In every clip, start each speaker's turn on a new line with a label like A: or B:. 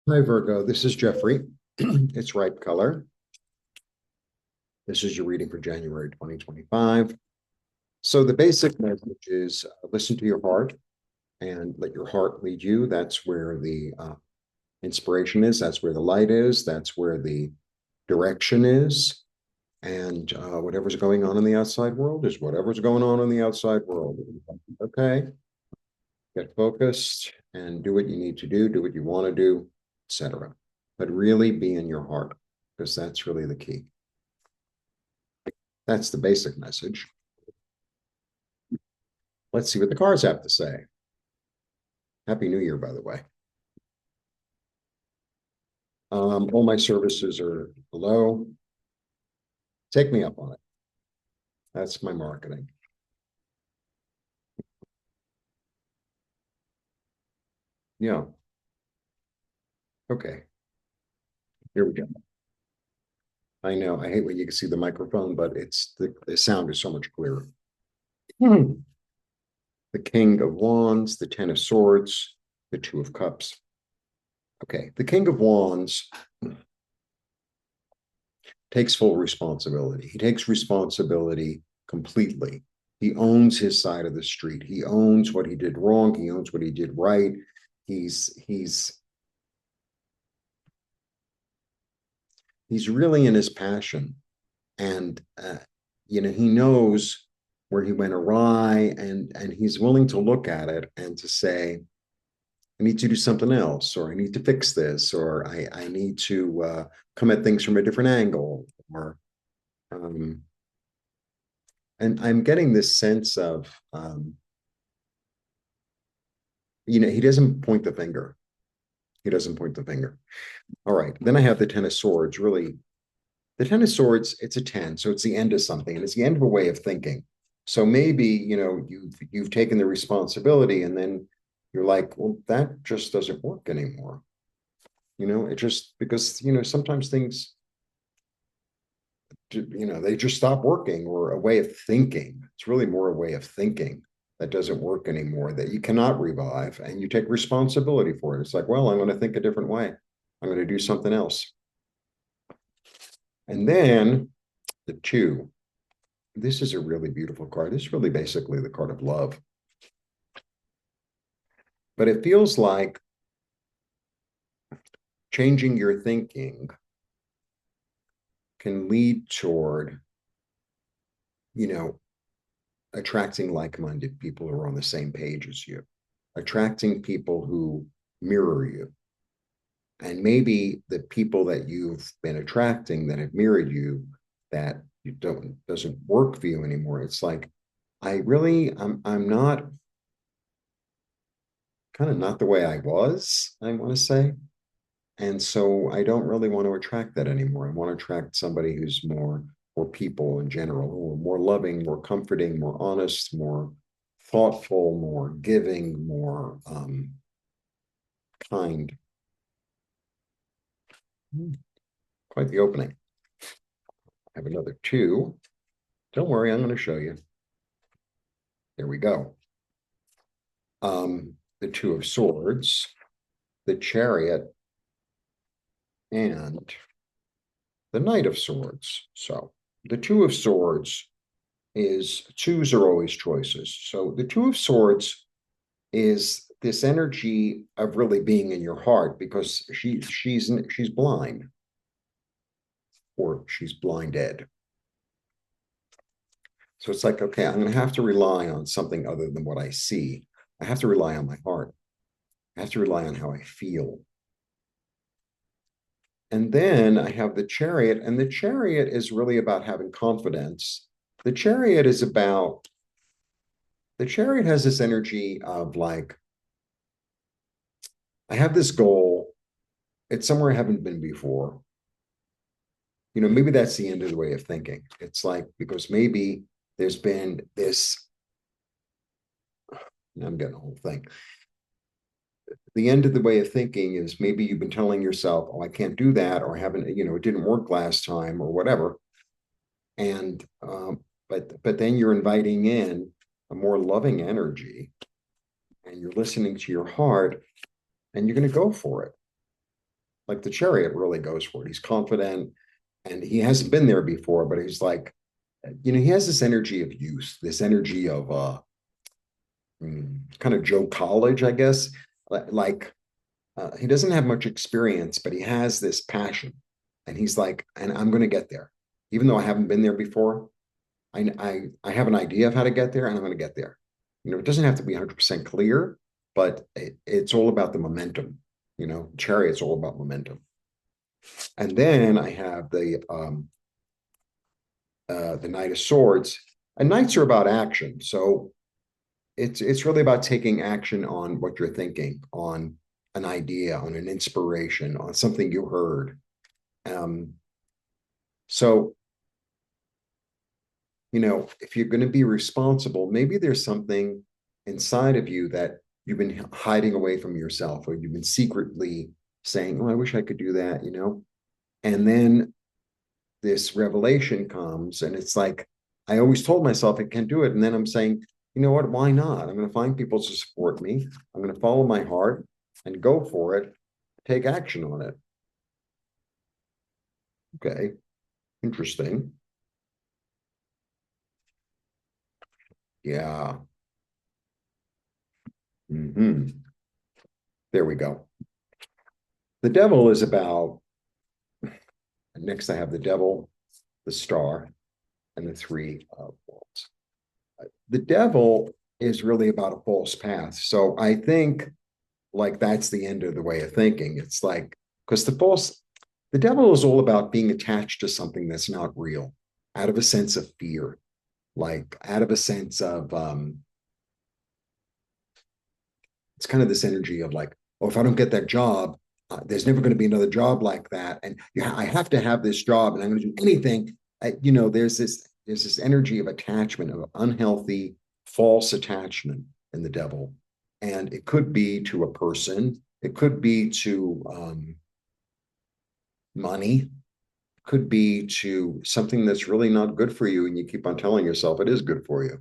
A: Hi, Virgo. This is Jeffrey. It's Ripe Color. This is your reading for January 2025. So, the basic message is listen to your heart and let your heart lead you. That's where the inspiration is. That's where the light is. That's where the direction is. And whatever's going on in the outside world is whatever's going on in the outside world. Okay. Get focused and do what you need to do what you want to do, etc. But really be in your heart because that's really the key. That's the basic message. Let's see what the cards have to say. Happy New Year, by the way. All my services are below. Take me up on it. That's my marketing. Yeah. Okay. Here we go. I know. I hate when you can see the microphone, but it's the sound is so much clearer. The King of Wands, the Ten of Swords, the Two of Cups. Okay. The King of Wands takes full responsibility. He takes responsibility completely. He owns his side of the street. He owns what he did wrong. He owns what he did right. He's really in his passion, and he knows where he went awry, and he's willing to look at it and to say, I need to do something else, or I need to fix this, or I need to come at things from a different angle, or um, and I'm getting this sense of he doesn't point the finger. He doesn't point the finger. All right. Then I have the Ten of Swords. Really, the Ten of Swords, it's a 10. So it's the end of something. And it's the end of a way of thinking. So maybe, you've taken the responsibility and then you're like, well, that just doesn't work anymore. It just because, sometimes things, they just stop working, or a way of thinking. It's really more a way of thinking that doesn't work anymore, that you cannot revive, and you take responsibility for it. It's like, well, I'm going to think a different way. I'm going to do something else. And then the two. This is a really beautiful card. This is really basically the card of love. But it feels like changing your thinking can lead toward, you know, attracting like-minded people who are on the same page as you, attracting people who mirror you. And maybe the people that you've been attracting that have mirrored you, that you doesn't work for you anymore. It's like, I'm not kind of not the way I was, I want to say. And so I don't really want to attract that anymore. I want to attract somebody who's more, or people in general, who are more loving, more comforting, more honest, more thoughtful, more giving, more kind. Quite the opening. I have another two. Don't worry, I'm going to show you. There we go. The Two of Swords, the Chariot, and the Knight of Swords. So the Two of Swords is, twos are always choices. So the Two of Swords is this energy of really being in your heart, because she's blind, or she's blinded. So it's like, okay, I'm going to have to rely on something other than what I see. I have to rely on my heart. I have to rely on how I feel. And then I have the Chariot, and the Chariot is really about having confidence. The Chariot is about, the Chariot has this energy of like, I have this goal. It's somewhere I haven't been before. Maybe that's the end of the way of thinking. It's like, because maybe there's been this, I'm getting the whole thing. The end of the way of thinking is maybe you've been telling yourself, oh, I can't do that, or I haven't, it didn't work last time, or whatever. And, but then you're inviting in a more loving energy, and you're listening to your heart, and you're going to go for it. Like the Chariot really goes for it. He's confident and he hasn't been there before, but he's like, he has this energy of youth, this energy of kind of Joe College, I guess. Like he doesn't have much experience, but he has this passion. And he's like, and I'm going to get there. Even though I haven't been there before, I have an idea of how to get there and I'm going to get there. It doesn't have to be 100% clear, but it's all about the momentum. Chariot's all about momentum. And then I have the Knight of Swords. And knights are about action. So it's really about taking action on what you're thinking, on an idea, on an inspiration, on something you heard. So, if you're going to be responsible, maybe there's something inside of you that you've been hiding away from yourself, or you've been secretly saying, oh, I wish I could do that, And then this revelation comes, and it's like, I always told myself I can't do it. And then I'm saying, you know what? Why not? I'm going to find people to support me. I'm going to follow my heart and go for it, take action on it. Okay, interesting. Yeah. There we go. The devil is about, next I have the devil, the star, and the three of wands. The devil is really about a false path. So I think like that's the end of the way of thinking. It's like, because the devil is all about being attached to something that's not real, out of a sense of fear, like out of a sense of, it's kind of this energy of like, oh, if I don't get that job, there's never going to be another job like that. And I have to have this job and I'm going to do anything. There's this energy of attachment, of unhealthy, false attachment in the devil. And it could be to a person, it could be to money, could be to something that's really not good for you. And you keep on telling yourself it is good for you.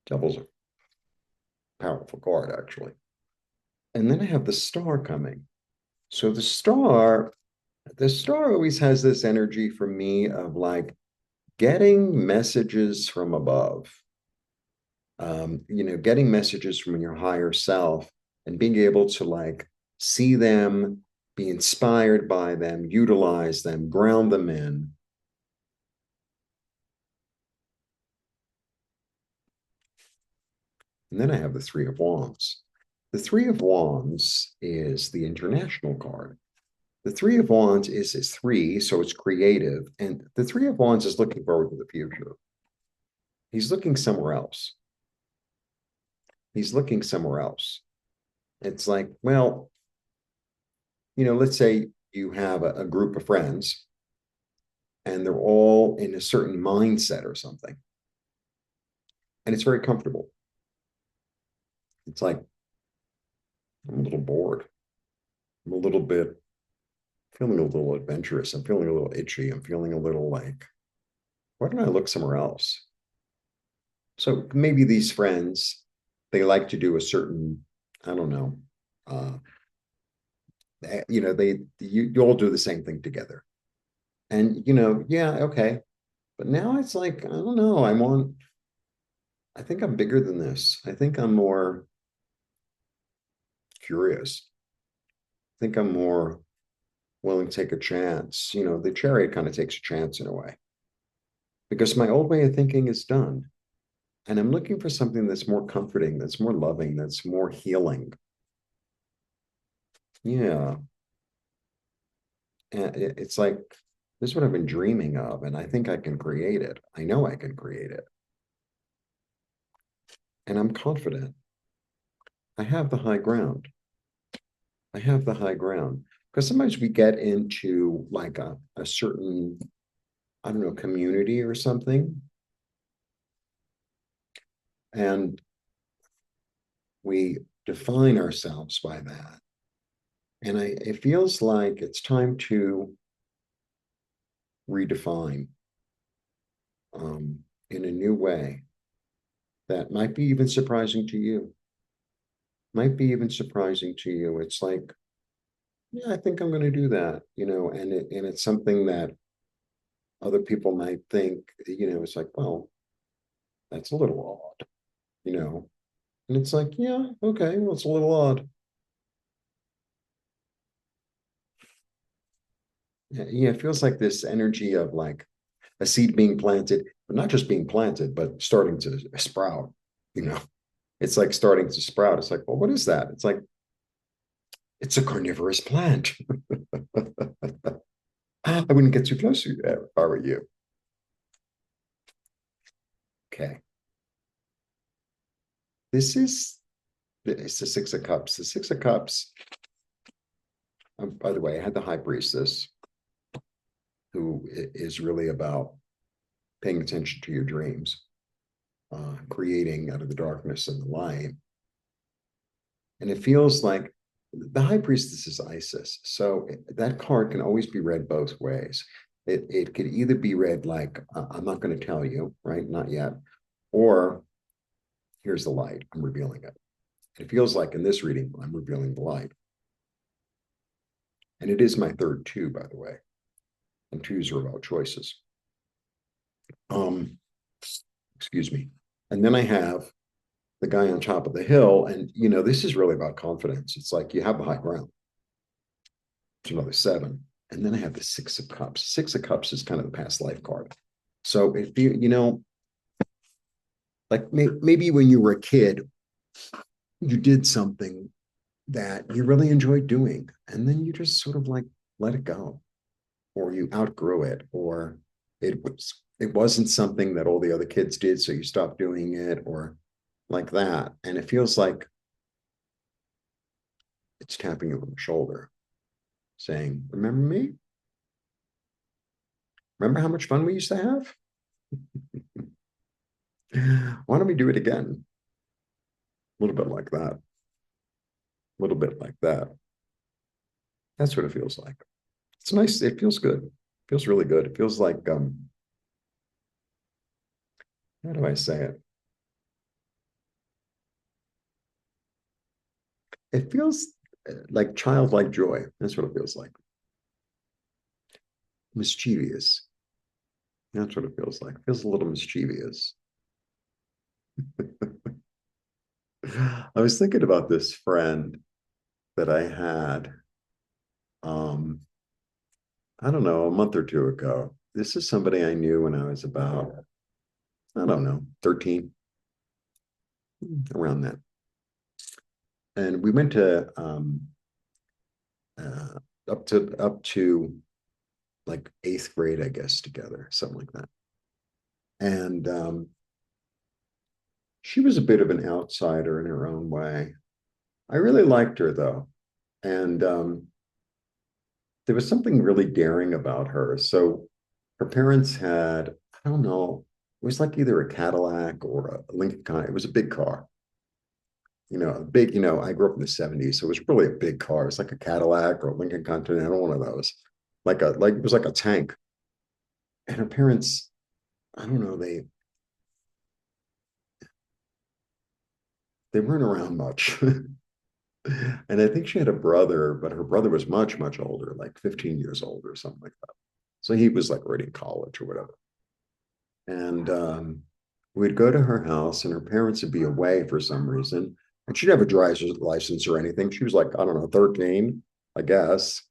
A: Devil's a powerful card, actually. And then I have the star coming. So the star always has this energy for me of like getting messages from above, getting messages from your higher self and being able to like see them, be inspired by them, utilize them, ground them in. And then I have the Three of Wands. The Three of Wands is the international card. The Three of Wands is three, so it's creative. And the Three of Wands is looking forward to the future. He's looking somewhere else. He's looking somewhere else. It's like, well, let's say you have a group of friends and they're all in a certain mindset or something. And it's very comfortable. It's like, I'm a little bored. I'm a little bit feeling a little adventurous. I'm feeling a little itchy. I'm feeling a little like, why don't I look somewhere else? So maybe these friends, they like to do a certain, I don't know, you all do the same thing together. And, yeah, okay. But now it's like, I don't know, I think I'm bigger than this. I think I'm more curious. I think I'm more willing to take a chance. The Chariot kind of takes a chance in a way because my old way of thinking is done. And I'm looking for something that's more comforting, that's more loving, that's more healing. Yeah. And it's like, this is what I've been dreaming of. And I think I can create it. I know I can create it. And I'm confident. I have the high ground. I have the high ground. Because sometimes we get into like a certain, I don't know, community or something. And we define ourselves by that. And it feels like it's time to redefine in a new way that might be even surprising to you. might be even surprising to you. It's like, yeah, I think I'm going to do that, and it's something that other people might think, it's like, well, that's a little odd, you know, and it's like, yeah, okay, well, it's a little odd. Yeah, it feels like this energy of like a seed being planted, but not just being planted, but starting to sprout, you know. It's like starting to sprout. It's like, well, what is that? It's like, it's a carnivorous plant. I wouldn't get too close to that if I were you. Okay. This is it's the Six of Cups. The Six of Cups, by the way, I had the High Priestess, who is really about paying attention to your dreams, creating out of the darkness and the light. And it feels like the High Priestess is Isis. So that card can always be read both ways. It could either be read like, I'm not going to tell you, right? Not yet. Or here's the light, I'm revealing it. It feels like in this reading, I'm revealing the light. And it is my third two, by the way. And twos are about choices. Um, excuse me. And then I have the guy on top of the hill. And, this is really about confidence. It's like you have the high ground. It's another seven. And then I have the Six of Cups. Six of Cups is kind of the past life card. So if like maybe when you were a kid, you did something that you really enjoyed doing, and then you just sort of like let it go, or you outgrew it, or it wasn't something that all the other kids did, so you stopped doing it, or like that. And it feels like it's tapping you on the shoulder, saying, "Remember me? Remember how much fun we used to have? Why don't we do it again?" A little bit like that. A little bit like that. That's what it feels like. It's nice. It feels good. It feels really good. It feels like how do I say it? It feels like childlike joy. That's what it feels like. Mischievous. That's what it feels like. It feels a little mischievous. I was thinking about this friend that I had, um, I don't know, a month or two ago. This is somebody I knew when I was about, I don't know, 13, around that. And we went to uh, up to like eighth grade, I guess, together, something like that. And she was a bit of an outsider in her own way. I really liked her though. And there was something really daring about her. So her parents had, I don't know, it was like either a Cadillac or a Lincoln Continental. It was a big car. A big, I grew up in the 70s, so it was really a big car. It's like a Cadillac or a Lincoln Continental, one of those. Like it was like a tank. And her parents, I don't know, they weren't around much. And I think she had a brother, but her brother was much, much older, like 15 years old or something like that. So he was like already in college or whatever. And we'd go to her house, and her parents would be away for some reason. And she'd have a driver's license or anything. She was like, I don't know, 13, I guess,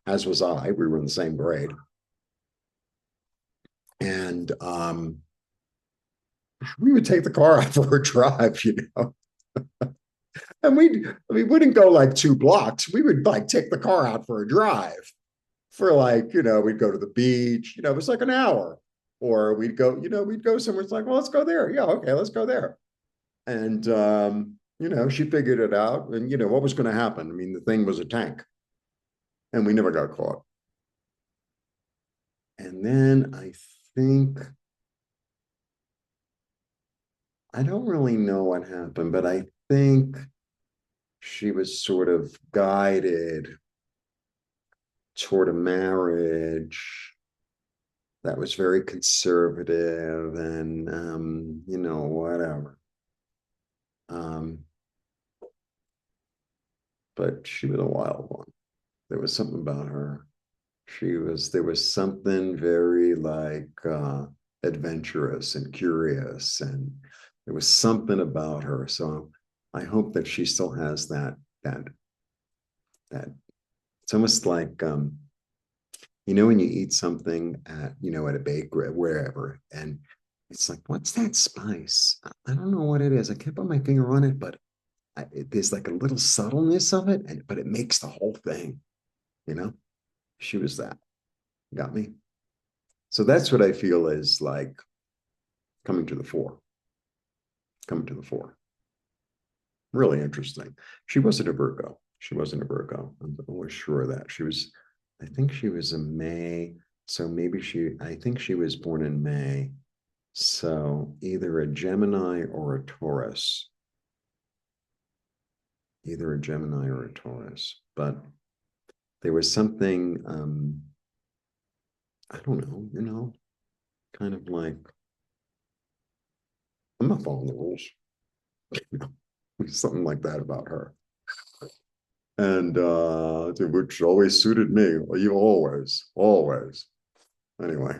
A: as was I. We were in the same grade. And we would take the car out for a drive, And we wouldn't go like 2 blocks. We would like take the car out for a drive for like, we'd go to the beach, it was like an hour. Or we'd go somewhere. It's like, well, let's go there. Yeah, okay, let's go there. And she figured it out. And what was going to happen? I mean, the thing was a tank, and we never got caught. And then think I don't really know what happened, but I think she was sort of guided toward a marriage that was very conservative and whatever. Um, but she was a wild one. There was something about her. There was something very like adventurous and curious, and there was something about her. So I hope that she still has that that it's almost like when you eat something at a bakery, wherever, and it's like, what's that spice? I don't know what it is. I can't put my finger on it, but there's like a little subtleness of it, but it makes the whole thing, you know? She was that. Got me? So that's what I feel is like coming to the fore. Coming to the fore. Really interesting. She wasn't a Virgo. She wasn't a Virgo. I'm always sure of that. I think she was a May. So I think she was born in May. So either a Gemini or a Taurus. Either a Gemini or a Taurus. But there was something, I don't know, kind of like, I'm not following the rules. Something like that about her. And which always suited me. Well, you always. Anyway,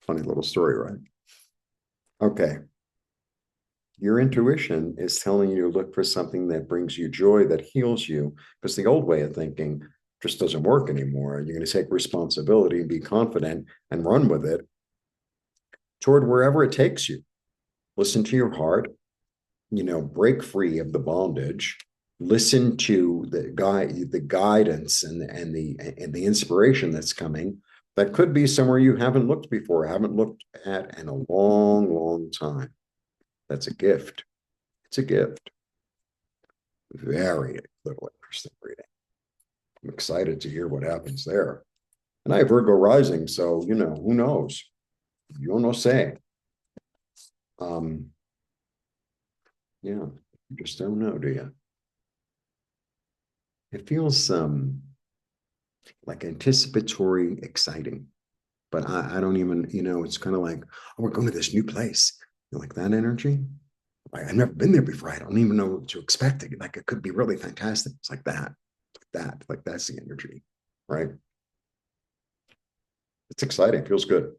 A: funny little story, right? Okay. Your intuition is telling you to look for something that brings you joy, that heals you, because the old way of thinking just doesn't work anymore. You're going to take responsibility and be confident and run with it toward wherever it takes you. Listen to your heart, break free of the bondage, listen to the guidance and the inspiration that's coming. That could be somewhere you haven't looked before, haven't looked at in a long time. That's a gift. It's a gift. Very little interesting reading. I'm excited to hear what happens there. And I have Virgo rising, so who knows? You don't know say. Yeah, you just don't know, do you? It feels like anticipatory, exciting. But I don't even, it's kind of like, oh, we're going to this new place. Like that energy. I've never been there before. I don't even know what to expect. Like it could be really fantastic. It's like that, like that's the energy, right? It's exciting. Feels good.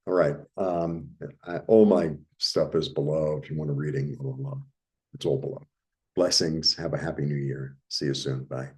A: All right. All my stuff is below. If you want a reading, it's all below. Blessings. Have a happy new year. See you soon. Bye.